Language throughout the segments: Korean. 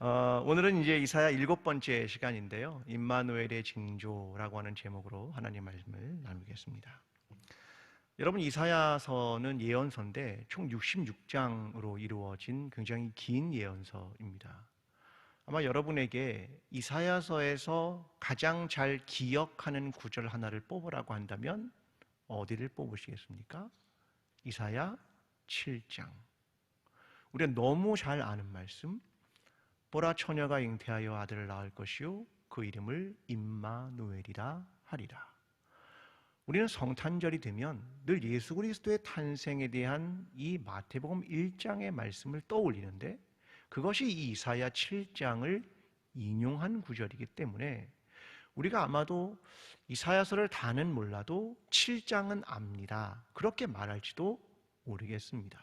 오늘은 이제 이사야 7번째 시간인데요. 임마누엘의 징조라고 하는 제목으로 하나님 말씀을 나누겠습니다. 여러분, 이사야서는 예언서인데 총 66장으로 이루어진 굉장히 긴 예언서입니다. 아마 여러분에게 이사야서에서 가장 잘 기억하는 구절 하나를 뽑으라고 한다면 어디를 뽑으시겠습니까? 이사야 7장. 우리가 너무 잘 아는 말씀, 보라 처녀가 잉태하여 아들을 낳을 것이요 그 이름을 임마누엘이라 하리라. 우리는 성탄절이 되면 늘 예수 그리스도의 탄생에 대한 이 마태복음 1장의 말씀을 떠올리는데, 그것이 이 이사야 7장을 인용한 구절이기 때문에 우리가 아마도 이사야서를 다는 몰라도 7장은 압니다, 그렇게 말할지도 모르겠습니다.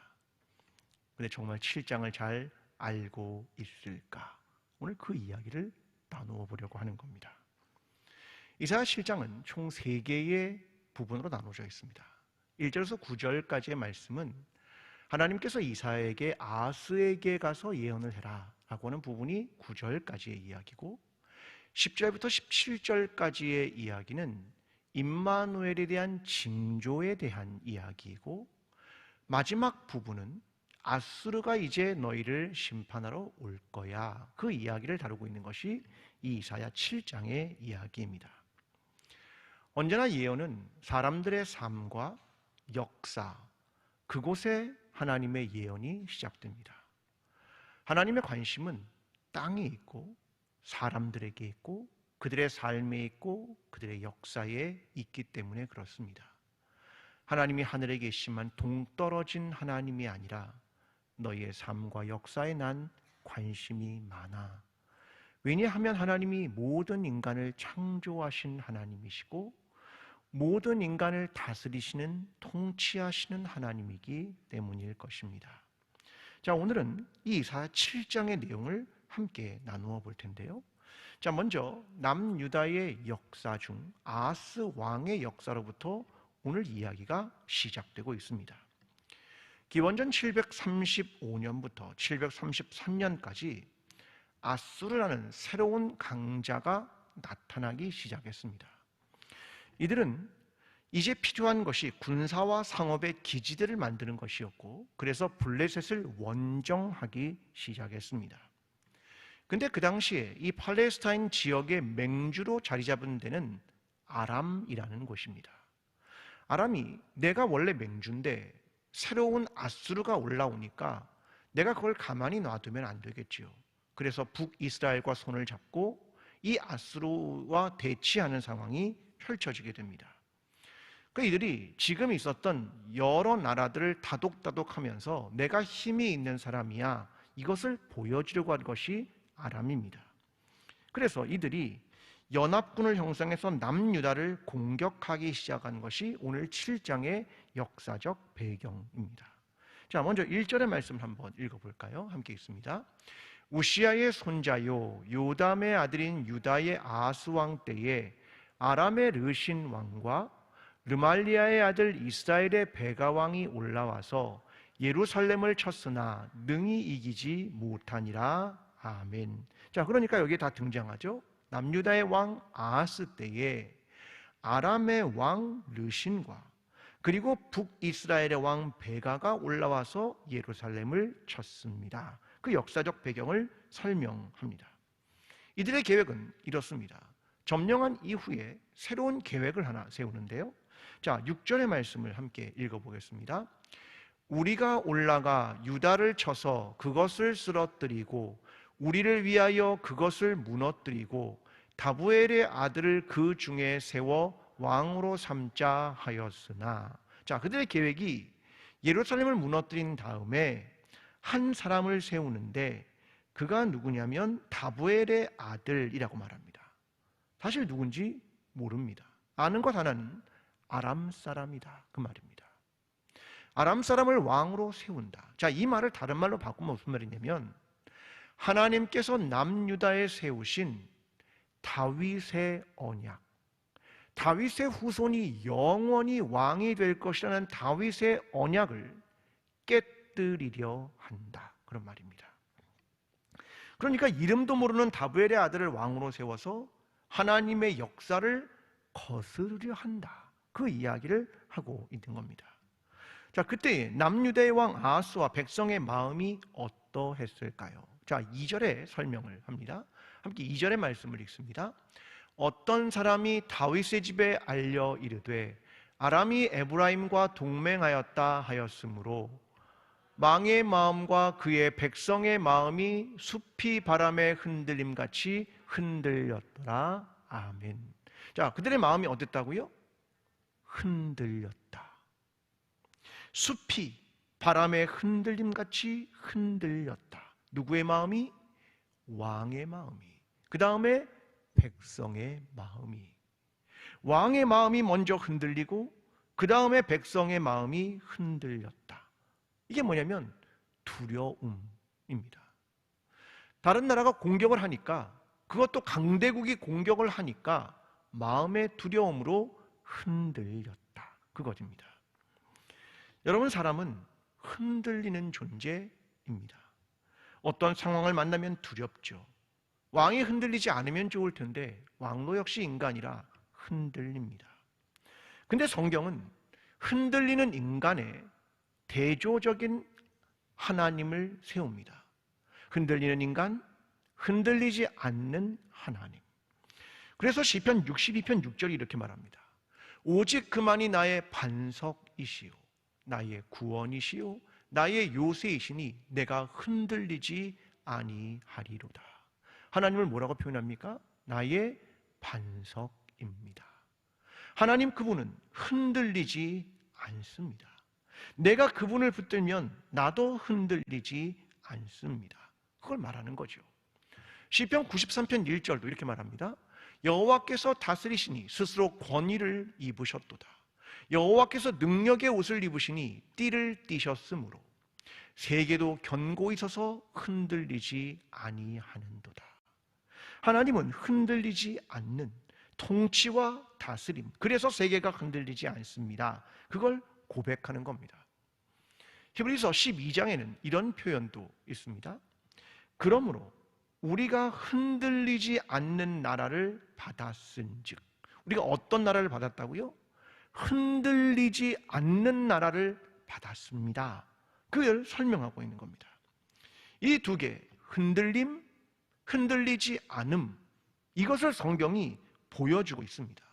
근데 정말 7장을 잘 알고 있을까? 오늘 그 이야기를 나누어 보려고 하는 겁니다. 이사야 7장은 총 3개의 부분으로 나눠져 있습니다. 1절에서 9절까지의 말씀은 하나님께서 이사야에게 아하스에게 가서 예언을 해라 라고 하는 부분이 9절까지의 이야기고, 10절부터 17절까지의 이야기는 임마누엘에 대한 징조에 대한 이야기이고, 마지막 부분은 아수르가 이제 너희를 심판하러 올 거야, 그 이야기를 다루고 있는 것이 이 이사야 7장의 이야기입니다. 언제나 예언은 사람들의 삶과 역사, 그곳에 하나님의 예언이 시작됩니다. 하나님의 관심은 땅에 있고 사람들에게 있고 그들의 삶에 있고 그들의 역사에 있기 때문에 그렇습니다. 하나님이 하늘에 계시지만 동떨어진 하나님이 아니라 너희의 삶과 역사에 난 관심이 많아. 왜냐하면 하나님이 모든 인간을 창조하신 하나님이시고 모든 인간을 다스리시는, 통치하시는 하나님이기 때문일 것입니다. 자, 오늘은 이 이사야 7장의 내용을 함께 나누어 볼 텐데요. 자, 먼저 남유다의 역사 중 아하스 왕의 역사로부터 오늘 이야기가 시작되고 있습니다. 기원전 735년부터 733년까지 아수르라는 새로운 강자가 나타나기 시작했습니다. 이들은 이제 필요한 것이 군사와 상업의 기지들을 만드는 것이었고, 그래서 블레셋을 원정하기 시작했습니다. 근데 그 당시에 이 팔레스타인 지역의 맹주로 자리 잡은 데는 아람이라는 곳입니다. 아람이 내가 원래 맹주인데 새로운 아수르가 올라오니까 내가 그걸 가만히 놔두면 안 되겠지요. 그래서 북이스라엘과 손을 잡고 이 아수르와 대치하는 상황이 펼쳐지게 됩니다. 그 이들이 지금 있었던 여러 나라들을 다독다독하면서 내가 힘이 있는 사람이야, 이것을 보여주려고 한 것이 아람입니다. 그래서 이들이 연합군을 형성해서 남유다를 공격하기 시작한 것이 오늘 7장의 역사적 배경입니다. 자, 먼저 1절의 말씀 한번 읽어볼까요? 함께 읽습니다. 우시아의 손자요 요담의 아들인 유다의 아하스 왕 때에 아람의 르신 왕과 르말리아의 아들 이스라엘의 베가 왕이 올라와서 예루살렘을 쳤으나 능히 이기지 못하니라. 아멘. 자, 그러니까 여기에 다 등장하죠. 남유다의 왕 아하스 때에 아람의 왕 르신과 그리고 북이스라엘의 왕 베가가 올라와서 예루살렘을 쳤습니다. 그 역사적 배경을 설명합니다. 이들의 계획은 이렇습니다. 점령한 이후에 새로운 계획을 하나 세우는데요. 자, 6절의 말씀을 함께 읽어보겠습니다. 우리가 올라가 유다를 쳐서 그것을 쓰러뜨리고 우리를 위하여 그것을 무너뜨리고 다부엘의 아들을 그 중에 세워 왕으로 삼자 하였으나, 자, 그들의 계획이 예루살렘을 무너뜨린 다음에 한 사람을 세우는데 그가 누구냐면 다부엘의 아들이라고 말합니다. 사실 누군지 모릅니다. 아는 것 하나는 아람 사람이다, 그 말입니다. 아람 사람을 왕으로 세운다. 자, 이 말을 다른 말로 바꾸면 무슨 말이냐면 하나님께서 남유다에 세우신 다윗의 언약, 다윗의 후손이 영원히 왕이 될 것이라는 다윗의 언약을 깨뜨리려 한다, 그런 말입니다. 그러니까 이름도 모르는 다부엘의 아들을 왕으로 세워서 하나님의 역사를 거스르려 한다, 그 이야기를 하고 있는 겁니다. 자, 그때 남유다의 왕 아하스와 백성의 마음이 어떠했을까요? 자, 2절에 설명을 합니다. 함께 2절의 말씀을 읽습니다. 어떤 사람이 다윗의 집에 알려 이르되 아람이 에브라임과 동맹하였다 하였으므로 왕의 마음과 그의 백성의 마음이 숲이 바람에 흔들림같이 흔들렸더라. 아멘. 자, 그들의 마음이 어땠다고요? 흔들렸다. 숲이 바람에 흔들림같이 흔들렸다. 누구의 마음이? 왕의 마음이. 그 다음에 백성의 마음이. 왕의 마음이 먼저 흔들리고 그 다음에 백성의 마음이 흔들렸다. 이게 뭐냐면 두려움입니다. 다른 나라가 공격을 하니까, 그것도 강대국이 공격을 하니까 마음의 두려움으로 흔들렸다, 그것입니다. 여러분, 사람은 흔들리는 존재입니다. 어떤 상황을 만나면 두렵죠. 왕이 흔들리지 않으면 좋을 텐데 왕도 역시 인간이라 흔들립니다. 근데 성경은 흔들리는 인간의 대조적인 하나님을 세웁니다. 흔들리는 인간, 흔들리지 않는 하나님. 그래서 시편 62편 6절이 이렇게 말합니다. 오직 그만이 나의 반석이시오, 나의 구원이시오, 나의 요새이시니 내가 흔들리지 아니하리로다. 하나님을 뭐라고 표현합니까? 나의 반석입니다. 하나님, 그분은 흔들리지 않습니다. 내가 그분을 붙들면 나도 흔들리지 않습니다. 그걸 말하는 거죠. 시편 93편 1절도 이렇게 말합니다. 여호와께서 다스리시니 스스로 권위를 입으셨도다. 여호와께서 능력의 옷을 입으시니 띠를 띠셨으므로 세계도 견고히 서서 흔들리지 아니하는도다. 하나님은 흔들리지 않는 통치와 다스림, 그래서 세계가 흔들리지 않습니다. 그걸 고백하는 겁니다. 히브리서 12장에는 이런 표현도 있습니다. 그러므로 우리가 흔들리지 않는 나라를 받았은즉, 우리가 어떤 나라를 받았다고요? 흔들리지 않는 나라를 받았습니다. 그걸 설명하고 있는 겁니다. 이 두 개, 흔들림, 흔들리지 않음, 이것을 성경이 보여주고 있습니다.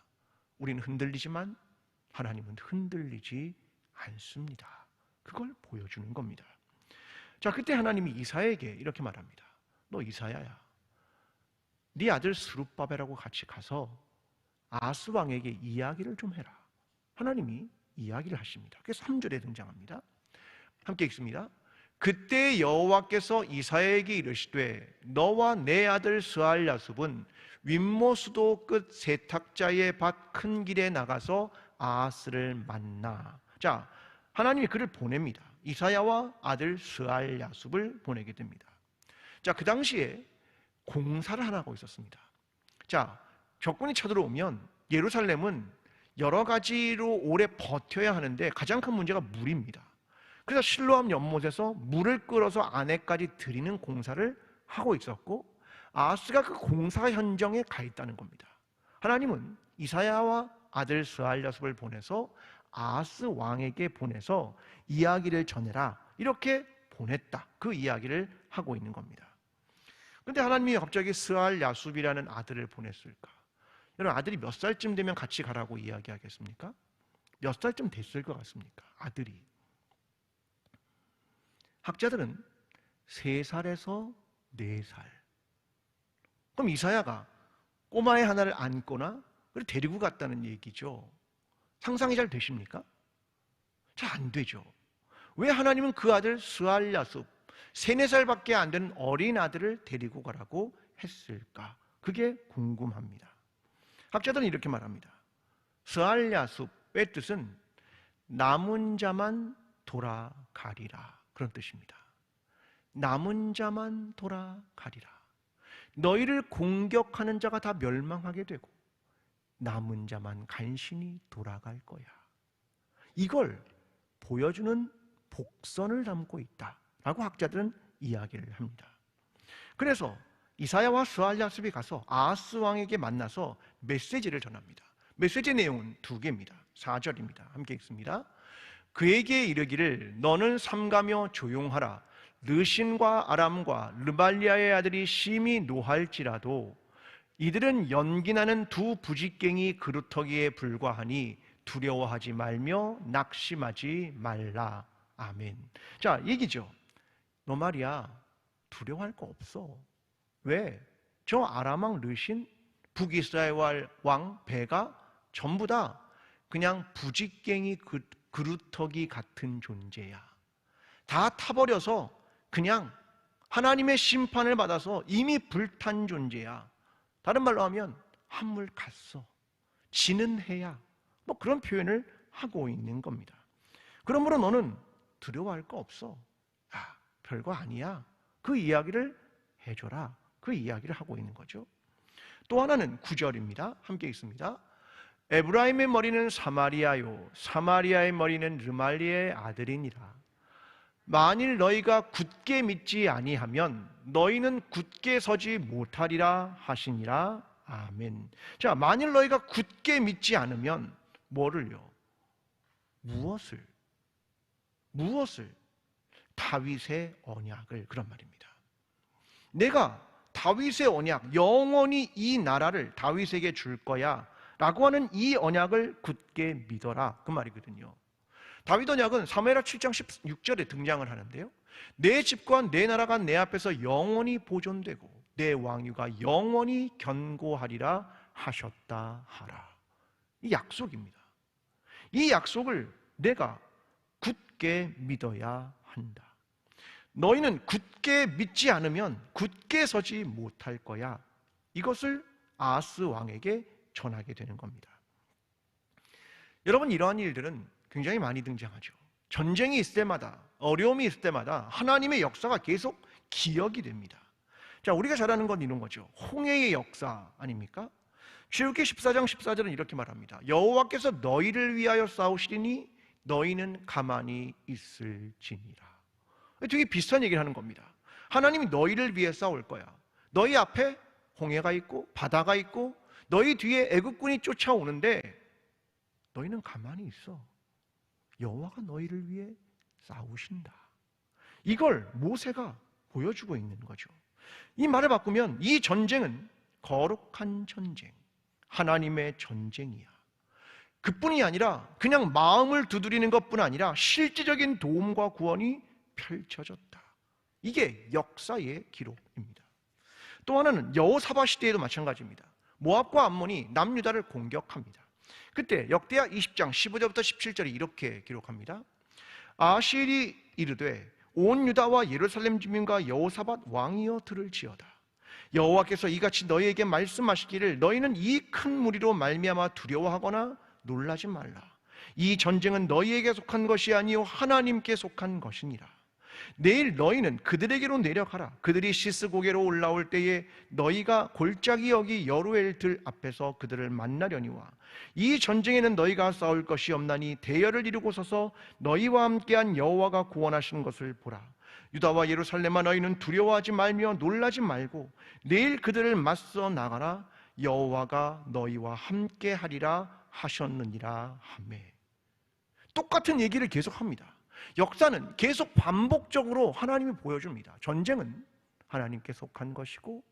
우리는 흔들리지만 하나님은 흔들리지 않습니다. 그걸 보여주는 겁니다. 자, 그때 하나님이 이사야에게 이렇게 말합니다. 너 이사야야, 네 아들 스룹바벨하고 같이 가서 아하스 왕에게 이야기를 좀 해라. 하나님이 이야기를 하십니다. 그래서 3절에 등장합니다. 함께 읽습니다. 그때 여호와께서 이사야에게 이르시되 너와 내 아들 스알야숲은 윗모수도 끝 세탁자의 밭 큰 길에 나가서 아하스를 만나. 자, 하나님이 그를 보냅니다. 이사야와 아들 스알야숲을 보내게 됩니다. 자, 그 당시에 공사를 하나 하고 있었습니다. 자, 적군이 쳐들어오면 예루살렘은 여러 가지로 오래 버텨야 하는데 가장 큰 문제가 물입니다. 그래서 실로암 연못에서 물을 끌어서 안에까지 들이는 공사를 하고 있었고, 아하스가 그 공사 현장에 가 있다는 겁니다. 하나님은 이사야와 아들 스알야숲을 보내서 아하스 왕에게 보내서 이야기를 전해라, 이렇게 보냈다, 그 이야기를 하고 있는 겁니다. 그런데 하나님이 갑자기 스알야숲이라는 아들을 보냈을까? 여러분, 아들이 몇 살쯤 되면 같이 가라고 이야기하겠습니까? 몇 살쯤 됐을 것 같습니까? 아들이. 학자들은 3살에서 4살. 그럼 이사야가 꼬마의 하나를 안거나 데리고 갔다는 얘기죠. 상상이 잘 되십니까? 잘 안 되죠. 왜 하나님은 그 아들 스알야숲, 3, 4살밖에 안 되는 어린 아들을 데리고 가라고 했을까? 그게 궁금합니다. 학자들은 이렇게 말합니다. 스알야숲의 뜻은 남은 자만 돌아가리라, 그런 뜻입니다. 남은 자만 돌아가리라. 너희를 공격하는 자가 다 멸망하게 되고 남은 자만 간신히 돌아갈 거야. 이걸 보여주는 복선을 담고 있다라고 학자들은 이야기를 합니다. 그래서 이사야와 스알랴습이 가서 아하스 왕에게 만나서 메시지를 전합니다. 메시지 내용은 두 개입니다. 4절입니다. 함께 읽습니다. 그에게 이르기를 너는 삼가며 조용하라. 르신과 아람과 르발리아의 아들이 심히 노할지라도 이들은 연기나는 두 부직갱이 그루터기에 불과하니 두려워하지 말며 낙심하지 말라. 아멘. 자, 얘기죠. 너 말이야 두려워할 거 없어. 왜? 저 아람왕 르신, 북이스라엘 왕 베가 전부 다 그냥 부직갱이 그루터기 같은 존재야. 다 타버려서 그냥 하나님의 심판을 받아서 이미 불탄 존재야. 다른 말로 하면 한물 갔어. 지는 해야. 뭐 그런 표현을 하고 있는 겁니다. 그러므로 너는 두려워할 거 없어. 아, 별거 아니야. 그 이야기를 해줘라. 그 이야기를 하고 있는 거죠. 또 하나는 9절입니다. 함께 읽습니다. 에브라임의 머리는 사마리아요 사마리아의 머리는 르말리의 아들이니라. 만일 너희가 굳게 믿지 아니하면 너희는 굳게 서지 못하리라 하시니라. 아멘. 자, 만일 너희가 굳게 믿지 않으면 뭐를요? 무엇을? 다윗의 언약을. 그런 말입니다. 내가 다윗의 언약, 영원히 이 나라를 다윗에게 줄 거야 라고 하는 이 언약을 굳게 믿어라, 그 말이거든요. 다윗 언약은 사무엘하 7장 16절에 등장을 하는데요, 내 집과 내 나라가 내 앞에서 영원히 보존되고 내 왕위가 영원히 견고하리라 하셨다 하라. 이 약속입니다. 이 약속을 내가 굳게 믿어야 한다. 너희는 굳게 믿지 않으면 굳게 서지 못할 거야. 이것을 아하스 왕에게 전하게 되는 겁니다. 여러분, 이러한 일들은 굉장히 많이 등장하죠. 전쟁이 있을 때마다, 어려움이 있을 때마다 하나님의 역사가 계속 기억이 됩니다. 자, 우리가 잘 아는 건 이런 거죠. 홍해의 역사 아닙니까? 출애굽기 14장 14절은 이렇게 말합니다. 여호와께서 너희를 위하여 싸우시리니 너희는 가만히 있을지니라. 되게 비슷한 얘기를 하는 겁니다. 하나님이 너희를 위해 싸울 거야. 너희 앞에 홍해가 있고 바다가 있고 너희 뒤에 애국군이 쫓아오는데 너희는 가만히 있어. 여호와가 너희를 위해 싸우신다. 이걸 모세가 보여주고 있는 거죠. 이 말을 바꾸면 이 전쟁은 거룩한 전쟁, 하나님의 전쟁이야. 그뿐이 아니라 그냥 마음을 두드리는 것뿐 아니라 실질적인 도움과 구원이 펼쳐졌다. 이게 역사의 기록입니다. 또 하나는 여호사밧 시대에도 마찬가지입니다. 모압과 암몬이 남유다를 공격합니다. 그때 역대하 20장 15절부터 17절이 이렇게 기록합니다. 아실이 이르되 온 유다와 예루살렘 주민과 여호사밧 왕이여 들을지어다. 여호와께서 이같이 너희에게 말씀하시기를 너희는 이 큰 무리로 말미암아 두려워하거나 놀라지 말라. 이 전쟁은 너희에게 속한 것이 아니요 하나님께 속한 것이니라. 내일 너희는 그들에게로 내려가라. 그들이 시스고개로 올라올 때에 너희가 골짜기 여기 여루엘 들 앞에서 그들을 만나려니와 이 전쟁에는 너희가 싸울 것이 없나니 대열을 이루고 서서 너희와 함께한 여호와가 구원하시는 것을 보라. 유다와 예루살렘아 너희는 두려워하지 말며 놀라지 말고 내일 그들을 맞서 나가라. 여호와가 너희와 함께하리라 하셨느니라 하매. 똑같은 얘기를 계속합니다. 역사는 계속 반복적으로 하나님이 보여줍니다. 전쟁은 하나님께 속한 것이고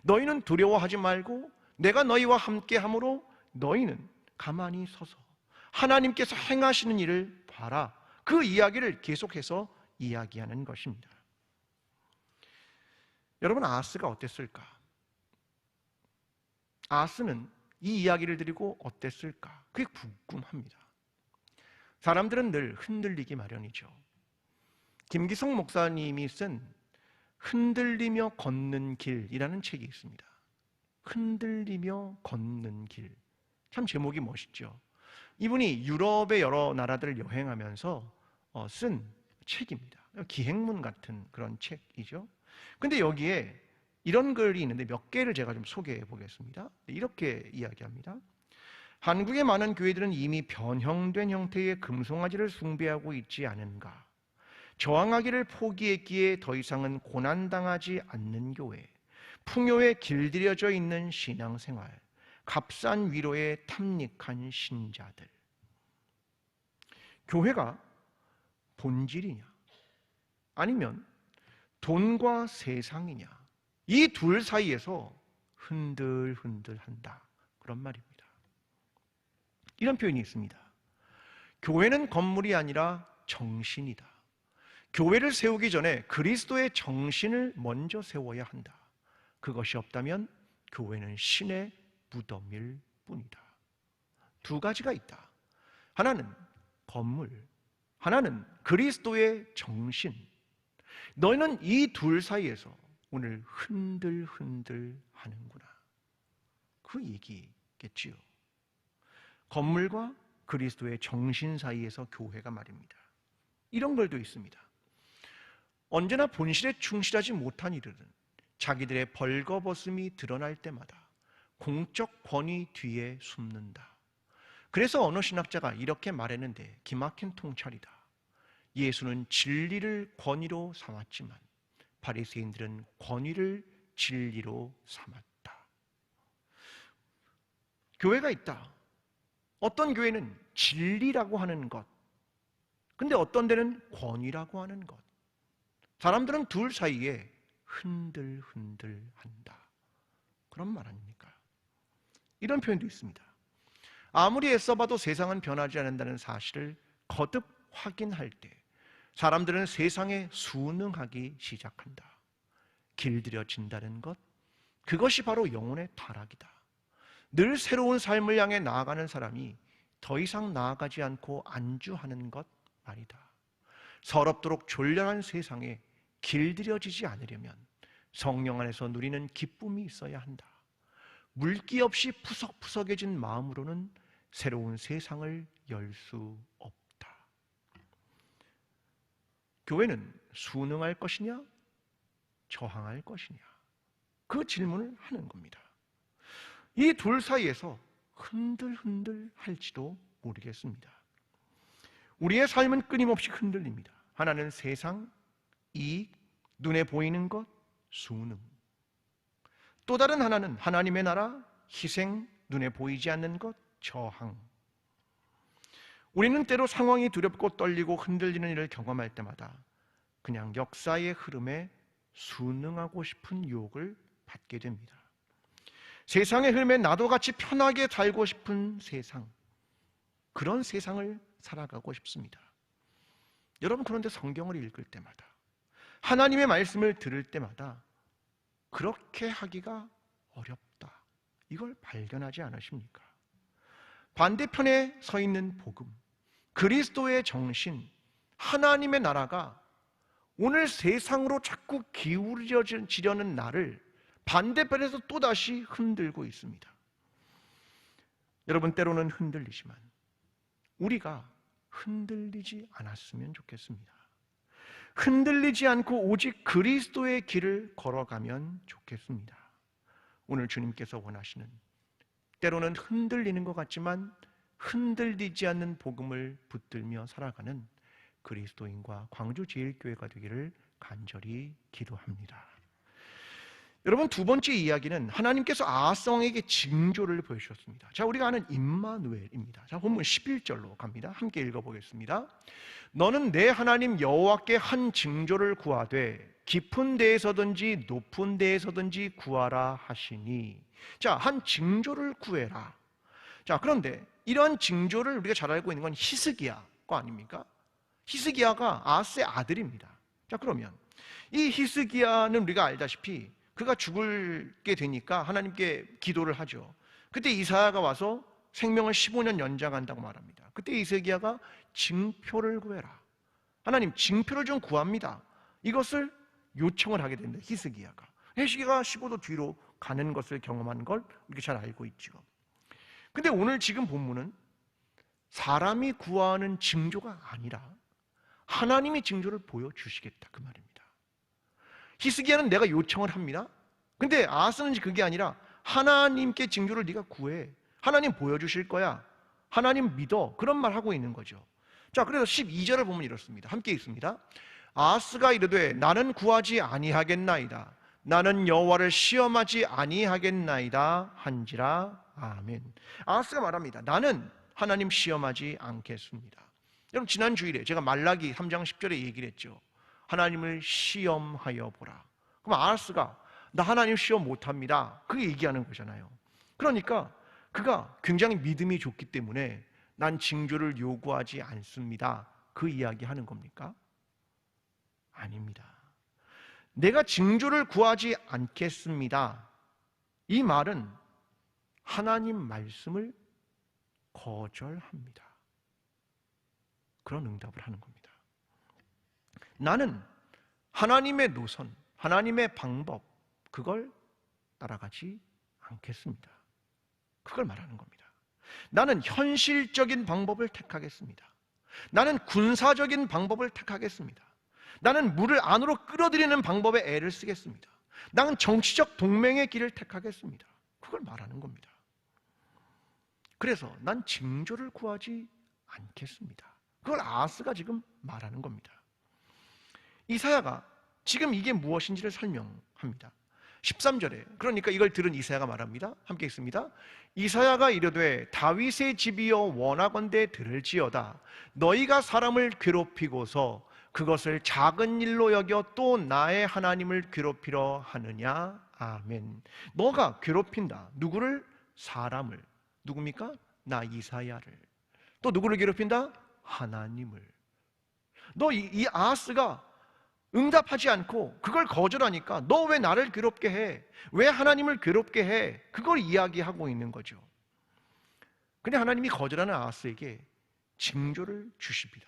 너희는 두려워하지 말고 내가 너희와 함께함으로 너희는 가만히 서서 하나님께서 행하시는 일을 봐라. 그 이야기를 계속해서 이야기하는 것입니다. 여러분, 아하스가 어땠을까? 아하스는 이 이야기를 드리고 어땠을까? 그게 궁금합니다. 사람들은 늘 흔들리기 마련이죠. 김기성 목사님이 쓴 흔들리며 걷는 길이라는 책이 있습니다. 흔들리며 걷는 길. 참 제목이 멋있죠. 이분이 유럽의 여러 나라들을 여행하면서 쓴 책입니다. 기행문 같은 그런 책이죠. 근데 여기에 이런 글이 있는데 몇 개를 제가 좀 소개해 보겠습니다. 이렇게 이야기합니다. 한국의 많은 교회들은 이미 변형된 형태의 금송아지를 숭배하고 있지 않은가? 저항하기를 포기했기에 더 이상은 고난당하지 않는 교회, 풍요에 길들여져 있는 신앙생활, 값싼 위로에 탐닉한 신자들. 교회가 본질이냐 아니면 돈과 세상이냐, 이 둘 사이에서 흔들흔들한다, 그런 말입니다. 이런 표현이 있습니다. 교회는 건물이 아니라 정신이다. 교회를 세우기 전에 그리스도의 정신을 먼저 세워야 한다. 그것이 없다면 교회는 신의 무덤일 뿐이다. 두 가지가 있다. 하나는 건물, 하나는 그리스도의 정신. 너희는 이 둘 사이에서 오늘 흔들흔들 하는구나, 그 얘기겠지요. 건물과 그리스도의 정신 사이에서 교회가 말입니다. 이런 글도 있습니다. 언제나 본실에 충실하지 못한 이들은 자기들의 벌거벗음이 드러날 때마다 공적 권위 뒤에 숨는다. 그래서 어느 신학자가 이렇게 말했는데 기막힌 통찰이다. 예수는 진리를 권위로 삼았지만 바리새인들은 권위를 진리로 삼았다. 교회가 있다. 어떤 교회는 진리라고 하는 것, 근데 어떤 데는 권위라고 하는 것. 사람들은 둘 사이에 흔들흔들한다, 그런 말 아닙니까? 이런 표현도 있습니다. 아무리 애써봐도 세상은 변하지 않는다는 사실을 거듭 확인할 때 사람들은 세상에 순응하기 시작한다. 길들여진다는 것, 그것이 바로 영혼의 타락이다. 늘 새로운 삶을 향해 나아가는 사람이 더 이상 나아가지 않고 안주하는 것 말이다. 서럽도록 졸렬한 세상에 길들여지지 않으려면 성령 안에서 누리는 기쁨이 있어야 한다. 물기 없이 푸석푸석해진 마음으로는 새로운 세상을 열 수 없다. 교회는 순응할 것이냐, 저항할 것이냐, 그 질문을 하는 겁니다. 이 둘 사이에서 흔들흔들 할지도 모르겠습니다. 우리의 삶은 끊임없이 흔들립니다. 하나는 세상, 이익, 눈에 보이는 것, 순응. 또 다른 하나는 하나님의 나라, 희생, 눈에 보이지 않는 것, 저항. 우리는 때로 상황이 두렵고 떨리고 흔들리는 일을 경험할 때마다 그냥 역사의 흐름에 순응하고 싶은 유혹을 받게 됩니다. 세상의 흐름에 나도 같이 편하게 살고 싶은 세상, 그런 세상을 살아가고 싶습니다. 여러분, 그런데 성경을 읽을 때마다, 하나님의 말씀을 들을 때마다 그렇게 하기가 어렵다, 이걸 발견하지 않으십니까? 반대편에 서 있는 복음, 그리스도의 정신, 하나님의 나라가 오늘 세상으로 자꾸 기울여지려는 나를 반대편에서 또다시 흔들고 있습니다. 여러분, 때로는 흔들리지만 우리가 흔들리지 않았으면 좋겠습니다. 흔들리지 않고 오직 그리스도의 길을 걸어가면 좋겠습니다. 오늘 주님께서 원하시는, 때로는 흔들리는 것 같지만 흔들리지 않는 복음을 붙들며 살아가는 그리스도인과 광주제일교회가 되기를 간절히 기도합니다. 여러분, 두 번째 이야기는 하나님께서 아하스 왕에게 징조를 보여주셨습니다. 자, 우리가 아는 임마누엘입니다. 자, 본문 11절로 갑니다. 함께 읽어보겠습니다. 너는 내 하나님 여호와께 한 징조를 구하되 깊은 데에서든지 높은 데에서든지 구하라 하시니. 자, 한 징조를 구해라. 자, 그런데 이러한 징조를 우리가 잘 알고 있는 건 히스기야 거 아닙니까? 히스기야가 아하스의 아들입니다. 자, 그러면 이 히스기야는 우리가 알다시피 그가 죽게 되니까 하나님께 기도를 하죠. 그때 이사야가 와서 생명을 15년 연장한다고 말합니다. 그때 히스기야가 징표를 구해라. 하나님, 징표를 좀 구합니다. 이것을 요청을 하게 됩니다. 히스기야가 15도 뒤로 가는 것을 경험한 걸 우리가 잘 알고 있죠. 근데 오늘 지금 본문은 사람이 구하는 징조가 아니라 하나님이 징조를 보여주시겠다, 그 말입니다. 히스기야는 내가 요청을 합니다. 근데 아하스는 그게 아니라 하나님께 징조를 네가 구해, 하나님 보여주실 거야, 하나님 믿어, 그런 말 하고 있는 거죠. 자, 그래서 12절을 보면 이렇습니다. 함께 읽습니다. 아하스가 이르되 나는 구하지 아니하겠나이다. 나는 여호와를 시험하지 아니하겠나이다 한지라. 아멘. 아하스가 말합니다. 나는 하나님 시험하지 않겠습니다. 여러분, 지난 주일에 제가 말라기 3장 10절에 얘기를 했죠. 하나님을 시험하여 보라. 그럼 아하스가 나 하나님 시험 못합니다, 그 얘기하는 거잖아요. 그러니까 그가 굉장히 믿음이 좋기 때문에 난 징조를 요구하지 않습니다, 그 이야기 하는 겁니까? 아닙니다. 내가 징조를 구하지 않겠습니다, 이 말은 하나님 말씀을 거절합니다. 그런 응답을 하는 겁니다. 나는 하나님의 노선, 하나님의 방법, 그걸 따라가지 않겠습니다. 그걸 말하는 겁니다. 나는 현실적인 방법을 택하겠습니다. 나는 군사적인 방법을 택하겠습니다. 나는 물을 안으로 끌어들이는 방법에 애를 쓰겠습니다. 나는 정치적 동맹의 길을 택하겠습니다. 그걸 말하는 겁니다. 그래서 난 징조를 구하지 않겠습니다. 그걸 아하스가 지금 말하는 겁니다. 이사야가 지금 이게 무엇인지를 설명합니다. 13절에 그러니까 이걸 들은 이사야가 말합니다. 함께 읽습니다. 이사야가 이르되 다윗의 집이여 원하건대 들을지어다. 너희가 사람을 괴롭히고서 그것을 작은 일로 여겨 또 나의 하나님을 괴롭히려 하느냐. 아멘. 너가 괴롭힌다. 누구를? 사람을. 누굽니까? 나 이사야를. 또 누구를 괴롭힌다? 하나님을. 너 이 아하스가 응답하지 않고 그걸 거절하니까 너 왜 나를 괴롭게 해? 왜 하나님을 괴롭게 해? 그걸 이야기하고 있는 거죠. 근데 하나님이 거절하는 아하스에게 징조를 주십니다.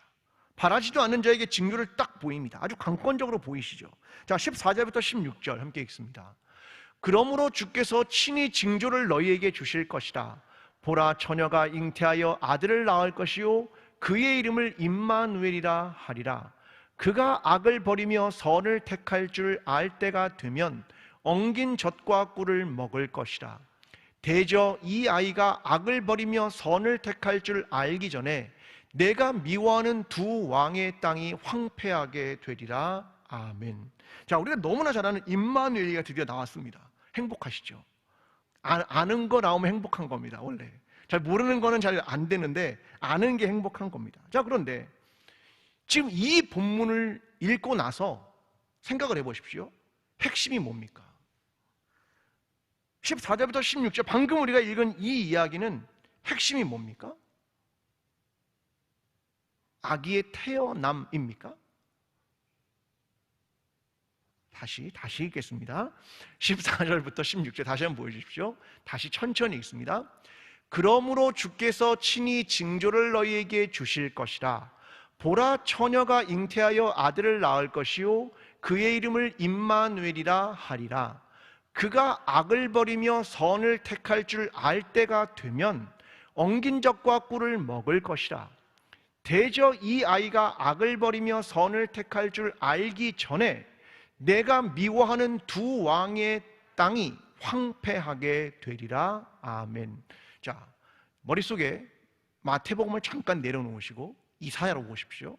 바라지도 않는 자에게 징조를 딱 보입니다. 아주 강권적으로 보이시죠. 자, 14절부터 16절 함께 읽습니다. 그러므로 주께서 친히 징조를 너희에게 주실 것이다. 보라, 처녀가 잉태하여 아들을 낳을 것이요 그의 이름을 임마누엘이라 하리라. 그가 악을 버리며 선을 택할 줄 알 때가 되면 엉긴 젖과 꿀을 먹을 것이라. 대저 이 아이가 악을 버리며 선을 택할 줄 알기 전에 내가 미워하는 두 왕의 땅이 황폐하게 되리라. 아멘. 자, 우리가 너무나 잘 아는 임마누엘이가 드디어 나왔습니다. 행복하시죠? 아는 거 나오면 행복한 겁니다. 원래 잘 모르는 거는 잘 안 되는데 아는 게 행복한 겁니다. 자, 그런데 지금 이 본문을 읽고 나서 생각을 해보십시오. 핵심이 뭡니까? 14절부터 16절 방금 우리가 읽은 이 이야기는 핵심이 뭡니까? 아기의 태어남입니까? 다시 읽겠습니다. 14절부터 16절 다시 한번 보여주십시오. 다시 천천히 읽습니다. 그러므로 주께서 친히 징조를 너희에게 주실 것이라. 보라, 처녀가 잉태하여 아들을 낳을 것이요 그의 이름을 임마누엘이라 하리라. 그가 악을 버리며 선을 택할 줄 알 때가 되면 엉긴 젖과 꿀을 먹을 것이라. 대저 이 아이가 악을 버리며 선을 택할 줄 알기 전에 내가 미워하는 두 왕의 땅이 황폐하게 되리라. 아멘. 자, 머릿속에 마태복음을 잠깐 내려놓으시고 이사야로 보십시오.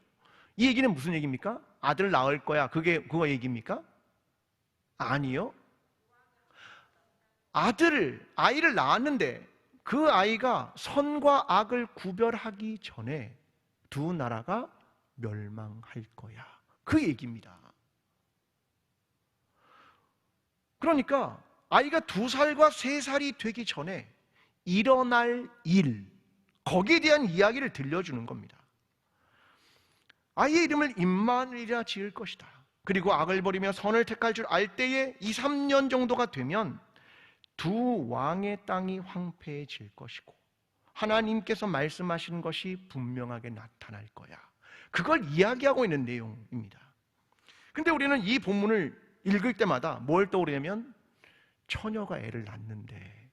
이 얘기는 무슨 얘기입니까? 아들 낳을 거야, 그거 얘기입니까? 아니요. 아이를 낳았는데 그 아이가 선과 악을 구별하기 전에 두 나라가 멸망할 거야, 그 얘기입니다. 그러니까 아이가 2살과 3살이 되기 전에 일어날 일, 거기에 대한 이야기를 들려주는 겁니다. 아이의 이름을 임마누엘이라 지을 것이다. 그리고 악을 버리며 선을 택할 줄 알 때에 2-3년 정도가 되면 두 왕의 땅이 황폐해질 것이고 하나님께서 말씀하시는 것이 분명하게 나타날 거야. 그걸 이야기하고 있는 내용입니다. 근데 우리는 이 본문을 읽을 때마다 뭘 떠오르냐면 처녀가 애를 낳는데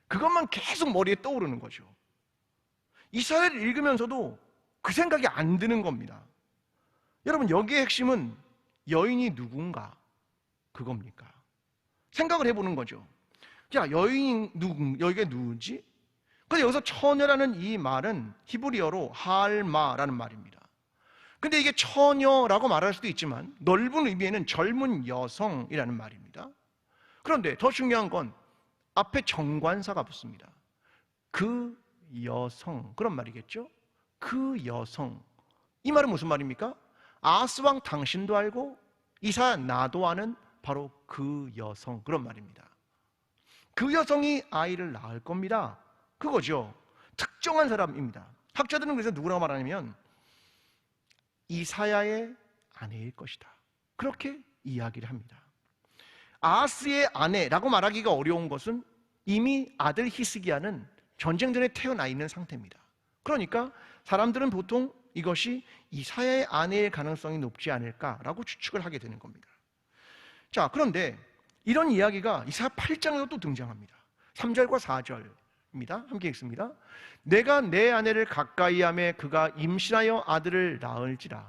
그것만 계속 머리에 떠오르는 거죠. 이사야를 읽으면서도 그 생각이 안 드는 겁니다. 여러분, 여기의 핵심은 여인이 누군가 그겁니까? 생각을 해보는 거죠. 자, 여인이 여기가 누구지? 근데 여기서 처녀라는 이 말은 히브리어로 할마라는 말입니다. 근데 이게 처녀라고 말할 수도 있지만 넓은 의미에는 젊은 여성이라는 말입니다. 그런데 더 중요한 건 앞에 정관사가 붙습니다. 그 여성, 그런 말이겠죠? 그 여성. 이 말은 무슨 말입니까? 아하스 왕 당신도 알고 이사야 나도 아는 바로 그 여성, 그런 말입니다. 그 여성이 아이를 낳을 겁니다. 그거죠. 특정한 사람입니다. 학자들은 그래서 누구라고 말하냐면 이사야의 아내일 것이다, 그렇게 이야기를 합니다. 아하스의 아내라고 말하기가 어려운 것은 이미 아들 히스기야는 전쟁 전에 태어나 있는 상태입니다. 그러니까 사람들은 보통 이것이 이사야의 아내일 가능성이 높지 않을까라고 추측을 하게 되는 겁니다. 자, 그런데 이런 이야기가 이사야 8장에도 또 등장합니다. 3절과 4절입니다. 함께 읽습니다. 내가 내 아내를 가까이 하매 그가 임신하여 아들을 낳을지라.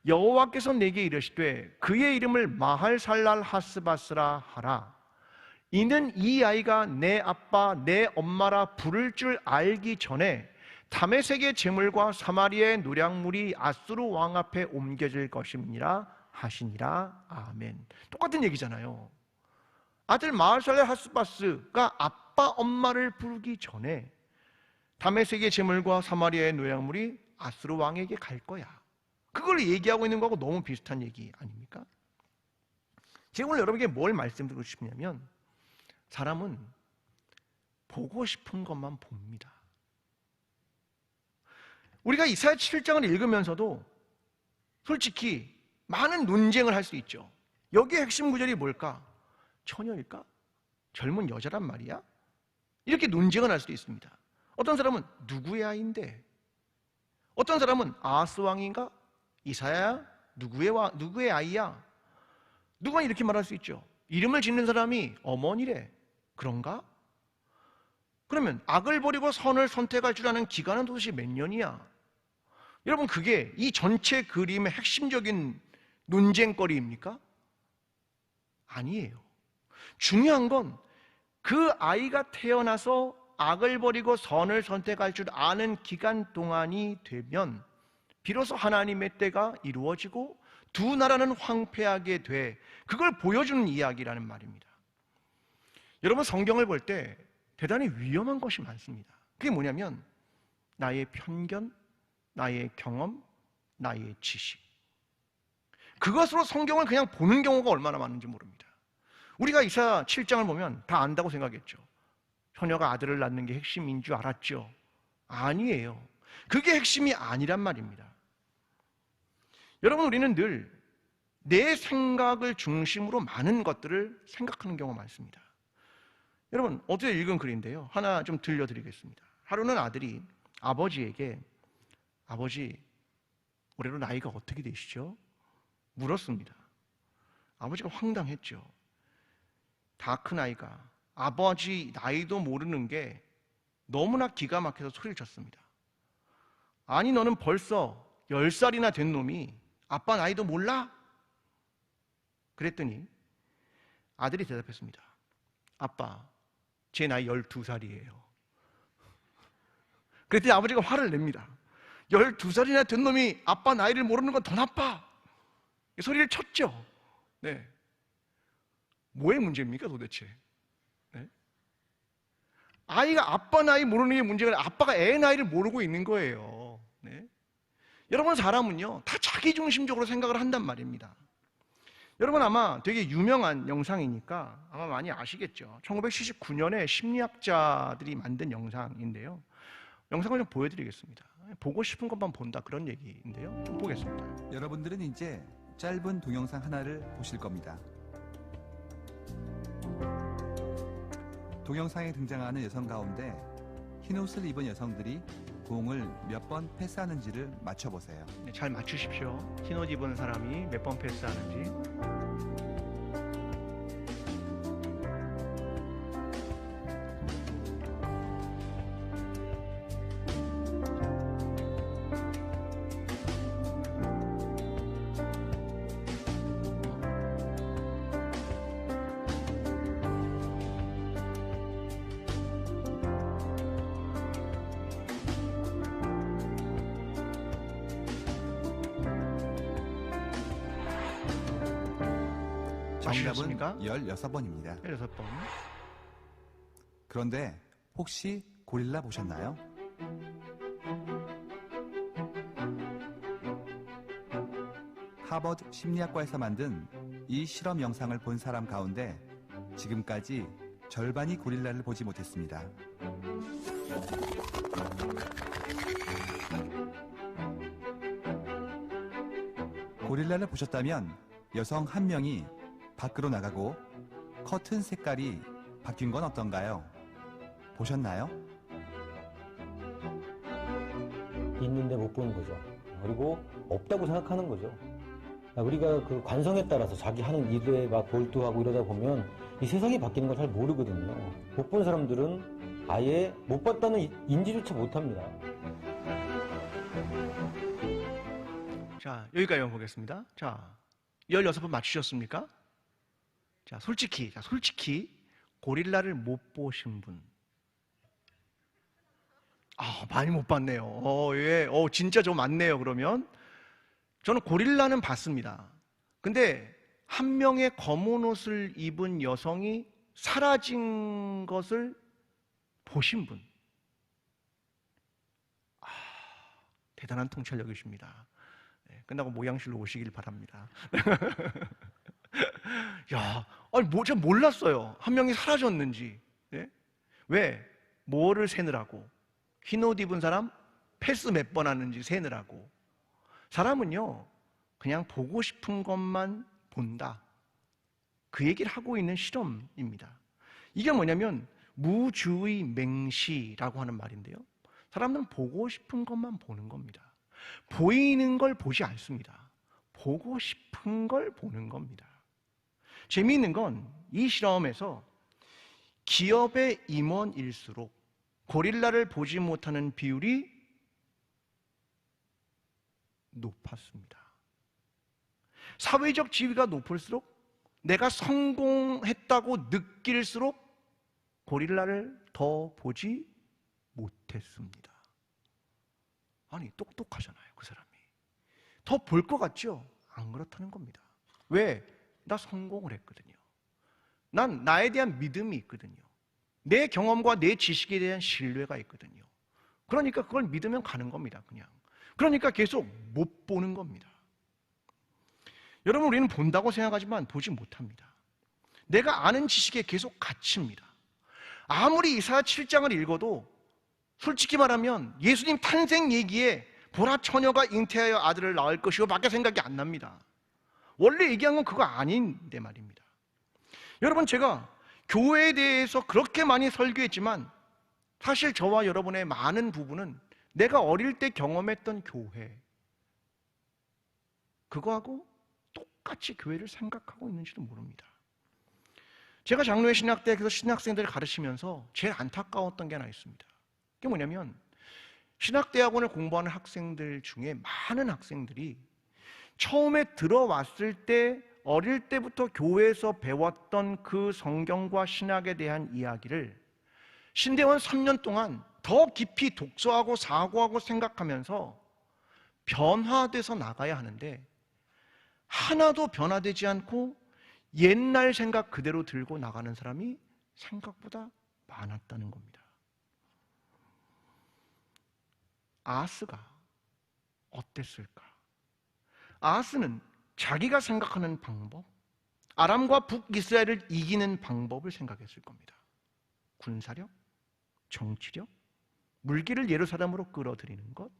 여호와께서 내게 이르시되 그의 이름을 마할살랄 하스바스라 하라. 이는 이 아이가 내 아빠 내 엄마라 부를 줄 알기 전에 다메섹의 재물과 사마리아의 노략물이 아수르 왕 앞에 옮겨질 것임이라 하시니라. 아멘. 똑같은 얘기잖아요. 아들 마할살랄 하스바스가 아빠 엄마를 부르기 전에 다메섹의 재물과 사마리아의 노략물이 아수르 왕에게 갈 거야. 그걸 얘기하고 있는 거하고 너무 비슷한 얘기 아닙니까? 제가 오늘 여러분에게 뭘 말씀드리고 싶냐면 사람은 보고 싶은 것만 봅니다. 우리가 이사야 7장을 읽으면서도 솔직히 많은 논쟁을 할 수 있죠. 여기에 핵심 구절이 뭘까? 처녀일까? 젊은 여자란 말이야? 이렇게 논쟁을 할 수도 있습니다. 어떤 사람은 누구의 아이인데? 어떤 사람은 아하스 왕인가? 이사야야? 누구의 아이야? 누가 이렇게 말할 수 있죠. 이름을 짓는 사람이 어머니래. 그런가? 그러면 악을 버리고 선을 선택할 줄 아는 기간은 도대체 몇 년이야? 여러분, 그게 이 전체 그림의 핵심적인 논쟁거리입니까? 아니에요. 중요한 건 그 아이가 태어나서 악을 버리고 선을 선택할 줄 아는 기간 동안이 되면 비로소 하나님의 때가 이루어지고 두 나라는 황폐하게 돼. 그걸 보여주는 이야기라는 말입니다. 여러분, 성경을 볼 때 대단히 위험한 것이 많습니다. 그게 뭐냐면 나의 편견, 나의 경험, 나의 지식, 그것으로 성경을 그냥 보는 경우가 얼마나 많은지 모릅니다. 우리가 이사야 7장을 보면 다 안다고 생각했죠. 처녀가 아들을 낳는 게 핵심인 줄 알았죠. 아니에요. 그게 핵심이 아니란 말입니다. 여러분, 우리는 늘 내 생각을 중심으로 많은 것들을 생각하는 경우가 많습니다. 여러분, 어제 읽은 글인데요, 하나 좀 들려드리겠습니다. 하루는 아들이 아버지에게 아버지, 올해로 나이가 어떻게 되시죠? 물었습니다. 아버지가 황당했죠. 다 큰 아이가 아버지 나이도 모르는 게 너무나 기가 막혀서 소리를 쳤습니다. 아니, 너는 벌써 10살이나 된 놈이 아빠 나이도 몰라? 그랬더니 아들이 대답했습니다. 아빠, 제 나이 12살이에요. 그랬더니 아버지가 화를 냅니다. 12살이나 된 놈이 아빠 나이를 모르는 건 더 나빠. 소리를 쳤죠. 네. 뭐의 문제입니까 도대체? 네? 아이가 아빠 나이 모르는 게 문제가 아니라 아빠가 애 나이를 모르고 있는 거예요. 네? 여러분, 사람은요 다 자기중심적으로 생각을 한단 말입니다. 여러분, 아마 되게 유명한 영상이니까 아마 많이 아시겠죠. 1979년에 심리학자들이 만든 영상인데요, 영상을 좀 보여드리겠습니다. 보고 싶은 것만 본다, 그런 얘기인데요, 좀 보겠습니다. 여러분들은 이제 짧은 동영상 하나를 보실 겁니다. 동영상에 등장하는 여성 가운데 흰옷을 입은 여성들이 공을 몇 번 패스하는지를 맞춰보세요. 네, 잘 맞추십시오. 흰옷 입은 사람이 몇 번 패스하는지. 맞추셨습니까? 16번입니다. 16번. 그런데 혹시 고릴라 보셨나요? 하버드 심리학과에서 만든 이 실험 영상을 본 사람 가운데 지금까지 절반이 고릴라를 보지 못했습니다. 고릴라를 보셨다면 여성 한 명이 밖으로 나가고 커튼 색깔이 바뀐 건 어떤가요? 보셨나요? 있는데 못 보는 거죠. 그리고 없다고 생각하는 거죠. 우리가 그 관성에 따라서 자기 하는 일에 막 몰두하고 이러다 보면 이 세상이 바뀌는 걸 잘 모르거든요. 못 본 사람들은 아예 못 봤다는 인지조차 못 합니다. 자, 여기까지 보겠습니다. 자, 16번 맞추셨습니까? 자, 솔직히 고릴라를 못 보신 분. 많이 못 봤네요. 예. 진짜 좀 많네요, 그러면. 저는 고릴라는 봤습니다. 근데 한 명의 검은 옷을 입은 여성이 사라진 것을 보신 분. 대단한 통찰력이십니다. 끝나고 모양실로 오시길 바랍니다. 야, 제가 몰랐어요. 한 명이 사라졌는지. 네? 왜? 뭐를 세느라고? 흰 옷 입은 사람 패스 몇 번 하는지 세느라고. 사람은요, 그냥 보고 싶은 것만 본다. 그 얘기를 하고 있는 실험입니다. 이게 뭐냐면 무주의 맹시라고 하는 말인데요. 사람들은 보고 싶은 것만 보는 겁니다. 보이는 걸 보지 않습니다. 보고 싶은 걸 보는 겁니다. 재미있는 건 이 실험에서 기업의 임원일수록 고릴라를 보지 못하는 비율이 높았습니다. 사회적 지위가 높을수록 내가 성공했다고 느낄수록 고릴라를 더 보지 못했습니다. 아니, 똑똑하잖아요, 그 사람이. 더 볼 것 같죠? 안 그렇다는 겁니다. 왜? 나 성공을 했거든요. 난 나에 대한 믿음이 있거든요. 내 경험과 내 지식에 대한 신뢰가 있거든요. 그러니까 그걸 믿으면 가는 겁니다, 그냥. 그러니까 계속 못 보는 겁니다. 여러분, 우리는 본다고 생각하지만 보지 못합니다. 내가 아는 지식에 계속 갇힙니다. 아무리 이사야 7장을 읽어도 솔직히 말하면 예수님 탄생 얘기에 보라 처녀가 잉태하여 아들을 낳을 것이요 밖에 생각이 안 납니다. 원래 얘기한 건 그거 아닌데 말입니다. 여러분, 제가 교회에 대해서 그렇게 많이 설교했지만 사실 저와 여러분의 많은 부분은 내가 어릴 때 경험했던 교회, 그거하고 똑같이 교회를 생각하고 있는지도 모릅니다. 제가 장로회 신학대학에서 신학생들을 가르치면서 제일 안타까웠던 게 하나 있습니다. 그게 뭐냐면 신학대학원을 공부하는 학생들 중에 많은 학생들이 처음에 들어왔을 때 어릴 때부터 교회에서 배웠던 그 성경과 신학에 대한 이야기를 신대원 3년 동안 더 깊이 독서하고 사고하고 생각하면서 변화돼서 나가야 하는데 하나도 변화되지 않고 옛날 생각 그대로 들고 나가는 사람이 생각보다 많았다는 겁니다. 아하스가 어땠을까? 아하스는 자기가 생각하는 방법, 아람과 북이스라엘을 이기는 방법을 생각했을 겁니다. 군사력, 정치력, 물기를 예루살렘으로 끌어들이는 것,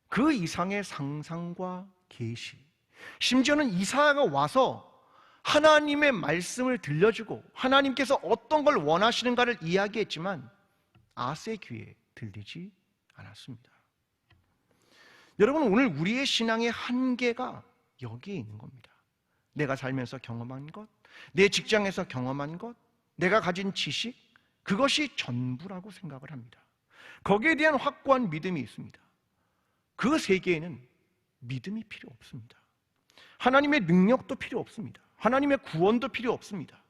그 이상의 상상과 계시, 심지어는 이사야가 와서 하나님의 말씀을 들려주고 하나님께서 어떤 걸 원하시는가를 이야기했지만 아하스의 귀에 들리지 않았습니다. 여러분, 오늘 우리의 신앙의 한계가 여기에 있는 겁니다. 내가 살면서 경험한 것, 내 직장에서 경험한 것, 내가 가진 지식, 그것이 전부라고 생각을 합니다. 거기에 대한 확고한 믿음이 있습니다. 그 세계에는 믿음이 필요 없습니다. 하나님의 능력도 필요 없습니다. 하나님의 구원도 필요 없습니다.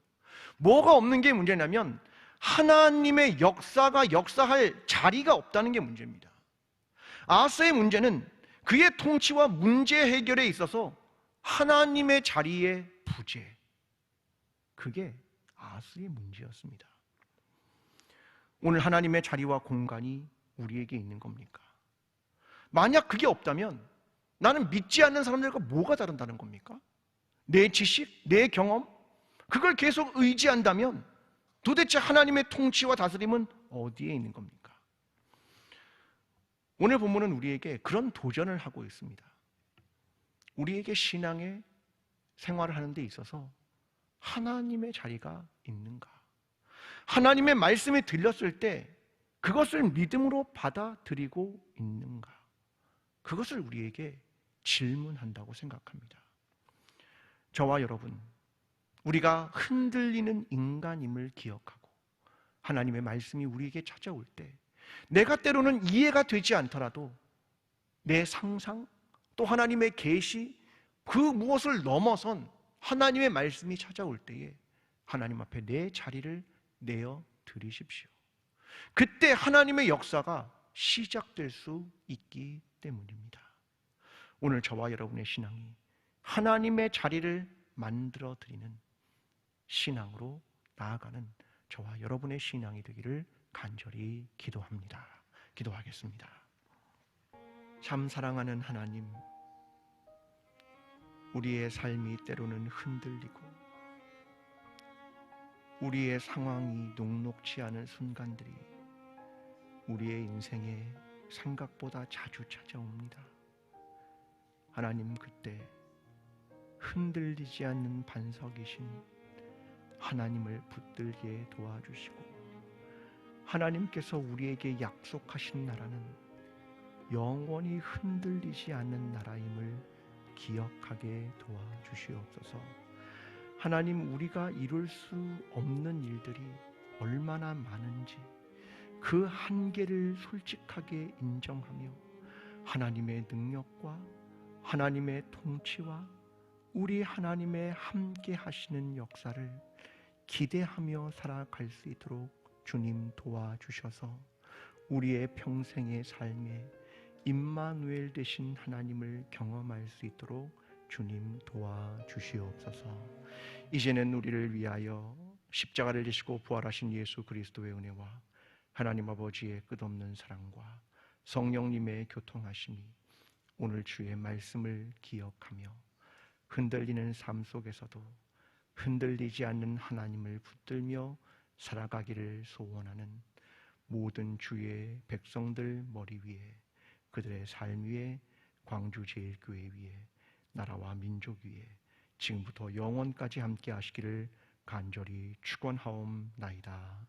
뭐가 없는 게 문제냐면 하나님의 역사가 역사할 자리가 없다는 게 문제입니다. 아하스의 문제는 그의 통치와 문제 해결에 있어서 하나님의 자리에 부재, 그게 아스의 문제였습니다. 오늘 하나님의 자리와 공간이 우리에게 있는 겁니까? 만약 그게 없다면 나는 믿지 않는 사람들과 뭐가 다른다는 겁니까? 내 지식, 내 경험, 그걸 계속 의지한다면 도대체 하나님의 통치와 다스림은 어디에 있는 겁니까? 오늘 본문은 우리에게 그런 도전을 하고 있습니다. 우리에게 신앙의 생활을 하는 데 있어서 하나님의 자리가 있는가? 하나님의 말씀이 들렸을 때 그것을 믿음으로 받아들이고 있는가? 그것을 우리에게 질문한다고 생각합니다. 저와 여러분, 우리가 흔들리는 인간임을 기억하고 하나님의 말씀이 우리에게 찾아올 때 내가 때로는 이해가 되지 않더라도 내 상상 또 하나님의 계시 그 무엇을 넘어선 하나님의 말씀이 찾아올 때에 하나님 앞에 내 자리를 내어 드리십시오. 그때 하나님의 역사가 시작될 수 있기 때문입니다. 오늘 저와 여러분의 신앙이 하나님의 자리를 만들어 드리는 신앙으로 나아가는 저와 여러분의 신앙이 되기를 간절히 기도합니다. 기도하겠습니다. 참 사랑하는 하나님, 우리의 삶이 때로는 흔들리고 우리의 상황이 녹록지 않은 순간들이 우리의 인생에 생각보다 자주 찾아옵니다. 하나님, 그때 흔들리지 않는 반석이신 하나님을 붙들게 도와주시고 하나님께서 우리에게 약속하신 나라는 영원히 흔들리지 않는 나라임을 기억하게 도와주시옵소서. 하나님, 우리가 이룰 수 없는 일들이 얼마나 많은지 그 한계를 솔직하게 인정하며 하나님의 능력과 하나님의 통치와 우리 하나님의 함께 하시는 역사를 기대하며 살아갈 수 있도록 주님 도와주셔서 우리의 평생의 삶에 임마누엘 되신 하나님을 경험할 수 있도록 주님 도와주시옵소서. 이제는 우리를 위하여 십자가를 지시고 부활하신 예수 그리스도의 은혜와 하나님 아버지의 끝없는 사랑과 성령님의 교통하심이 오늘 주의 말씀을 기억하며 흔들리는 삶 속에서도 흔들리지 않는 하나님을 붙들며 살아가기를 소원하는 모든 주의 백성들 머리 위에, 그들의 삶 위에, 광주제일교회 위에, 나라와 민족 위에 지금부터 영원까지 함께 하시기를 간절히 축원하옵나이다.